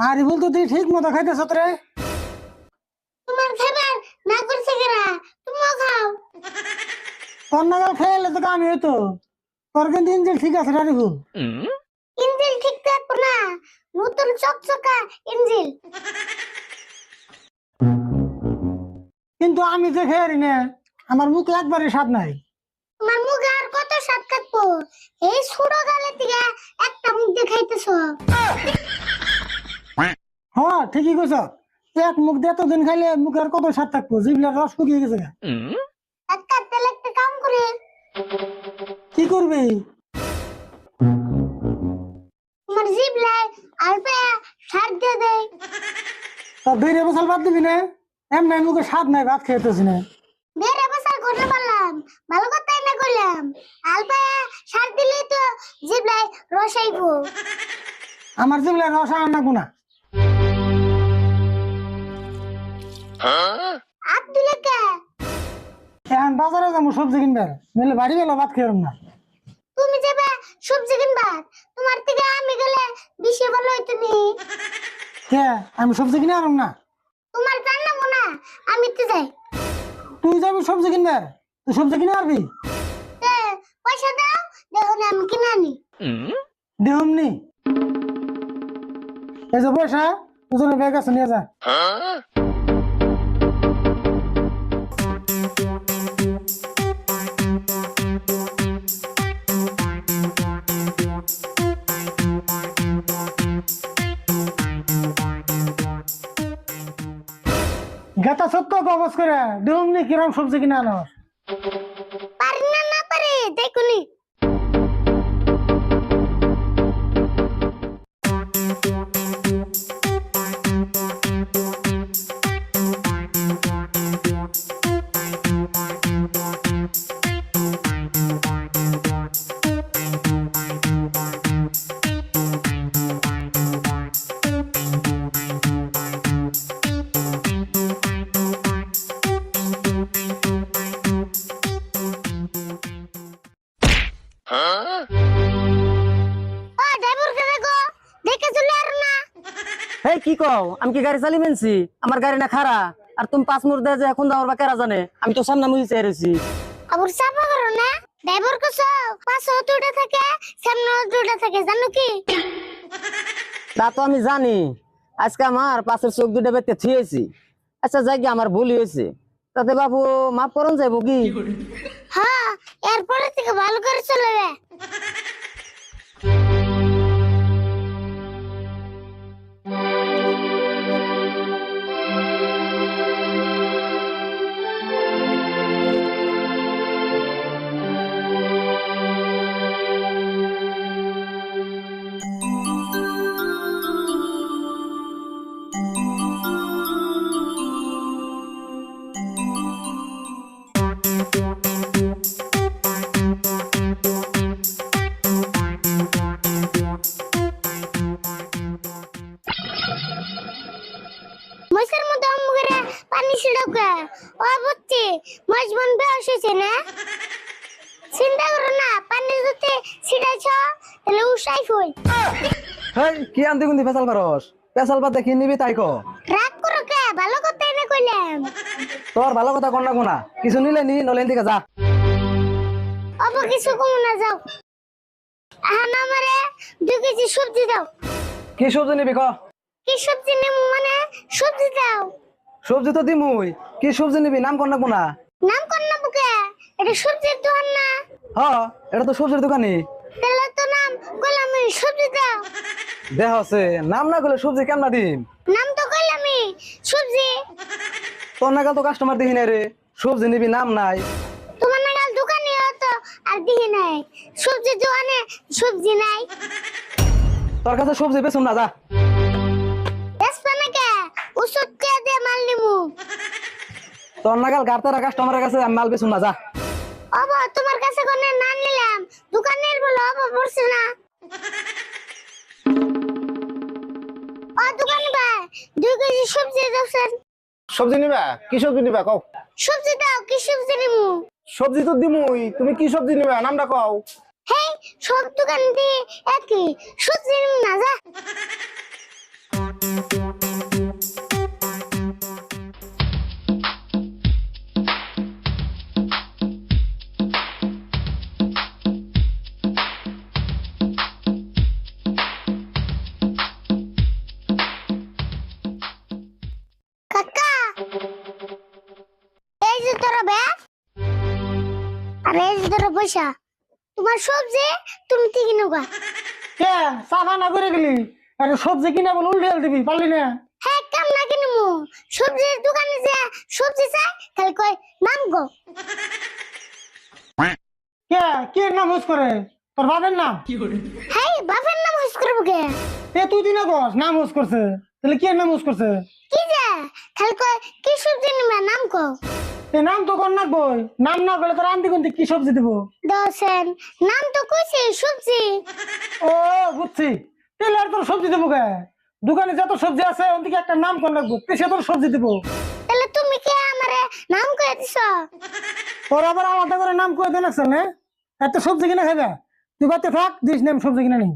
আরে বল তো তুই ঠিক মতো খাইতেছ রে। তোমার খাবার না করছে কেরা, তুমিও খাও। তোর নাগাল খেয়ে তো কামি হইতো। তোর কিন্তু ইঞ্জিল ঠিক আছে রে ভুল। ইঞ্জিল ঠিক থাকবো না, নতুন চকচকা ইঞ্জিল। কিন্তু আমি যে খেয়ে না, আমার মুখে একবারে স্বাদ নাই। তোমার মুখে আর কত স্বাদ থাকবো? এই ছোট গালে থেকে একটা মুখ দিয়ে খাইতেছ। হ্যাঁ ঠিকই কইছ। এক মুখ দিয়ে এতদিন খাইলে মুখের কত স্বাদ থাকবো, জিভলার রস শুকিয়ে গেছে। একটা তেল একটা কাম করে কি করবি? তোমার জিভলায় আলপে সার দিয়ে দেয়। তোর দুই বছর বাদ দিবি না? এমনি মুখে স্বাদ নাই, ভাত খেতেছি না। বেড়ে বছর করতে পারলাম, ভালো কথাই না করলাম। আলপে সার দিলেই তো জিভলায় রস আইবো। আমার জিভলার রস আর না গুনা। আপ দিলে কে? এখন বাজারে যাবো সবজি কিনবার, নইলে বাড়ি গেলে ভাত খেলাম না। তুমি যাবে সবজি কিনবা, তোমার থেকে আমি গেলে বেশি ভালো হইতো নি। কে আমি সবজি কিনে আনলাম না? তোমার জানাবো না, আমি তো যাই। তুই যাবি সবজি কিনবার, তুই সবজি কিনে আনবি? এ, পয়সা দাও, দেখো না আমি কিনে আনি। দেহমনি এই যে পয়সা, ওজনে ব্যাগ আছে নিয়ে যা। গাতা সত্য কবজ করে দেহমনি কিরম সবজি কিনে আনো। পারি না না পারি দেখুনি। ও ড্রাইভার কে দেখো, দেখে চলে আর না। এই কি কও, আমি কি গাড়ি চালি মেনছি? আমার গাড়ি না খারা, আর তুমি 5 মুর দে যে এখন দাও বা কেরা জানে? আমি তো সামনে মুই চেয়েছি। আবার চাপা করো না, ড্রাইভার কো পাশে দুটো থাকে, সামনে দুটো থাকে, জানো কি? তা তো আমি জানি, আজকে আমার পাশের চোখ দুটো বেতে থিয়েছি। আচ্ছা যাই গিয়ে আমার ভুল হয়েছে, তাতে বাবু মাফ করন যাইব কি? হ্যাঁ, এরপরে থেকে ভালো করে চলবে। মশার মধ্যে আমগুরে পানি ছিড়কে, ও বুঝছি মাছ বন বেশ হয়েছে না। চিন্তা করো না, পানি যদি ছিড়াইছ তাহলে উসাই হই। হেই কি আনতে গুন্দি ফেসাল পারস? ফেসাল পাতে কি নিবি তাই কো। রাগ করো কে, ভালো কথা এনে কইলাম। তোর ভালো কথা কোন না কোনা, কিছু নিলে নি, নলেন দিকে যা। অব কিছু কম না যাও। এখন আমারে 2 কেজি সবজি দাও। কি সবজি নিবি ক? কি সবজি নেব মানে সবজি দাও। সবজি তো দিমুই, কি সবজি নিবি নাম কোন না কোনা? নাম কোন না বুকে, এটা সবজির দোকান না। হ্যাঁ এটা তো সবজির দোকানি। তাহলে তো নাম কইলাম সবজি দাও। দেহ আছে নাম না করলে সবজি কেমন দিম? নাম তো কইলাম সবজি। তোর নাগাল তো কাস্টমার দেখি নাই রে, সবজি নিবি নাম নাই। তোমার নাগাল দোকানে তো আর দিহি নাই, সবজি দোকানে সবজি নাই। তোর কাছে সবজি বেচুম না, যা। বেসপানে কে ওষুধ কে দে মাল নিমু। তোর নাগাল গাড়তারা কাস্টমারের কাছে আমি মাল বেচুম না, যা। অব তোমার কাছে কোনে না নিলাম, দোকানের বলে অব পড়ছে না। ও দোকান ভাই 2 কেজি সবজি দাও। সবজি নিবা? কি সবজি নিবা কও? সবজি দাও, কি সবজি নিমু? সবজি তো দিমুই, তুমি কি সবজি নিবা নামটা কও? হেই সব দোকান দিয়ে একই সবজি নিমু না, যা। বসা তোমার সবজি তুমি কি কিনো গা কে সাফা না করে গেলি আরে সবজি কিনা বলে উল্টে দিবি পারলি না হ্যাঁ কাম না কিনমু সবজির দোকানে যে সবজি চাই খালি কয় নাম গো কে কে নাম হুস করে তোর বাবার নাম হ্যাঁ বাপের নাম হুস করবো কে এ তুই দিনা কস নাম হুস করছে তাহলে কে নাম হুস করছে কি যে খালি কয় কি সবজি নিবা নাম কো এ নাম তো কর না কই নাম না করলে তোর আন্তি কোনতে কি সবজি দিব দশেন নাম তো কইছে সবজি ও বুঝছি তাহলে আর তোর সবজি দেবো কে দোকানে যত সবজি আছে ওদিকে একটা নাম কর লাগবো পেশে তোর সবজি দিব তাহলে তুমি কে আমারে নাম কয়ে দিছ তোর আবার আলাদা করে নাম করে দেন আছে না এত সবজি কিনে খাবে তুই বাড়িতে থাক দিস না আমি সবজি কিনে নিই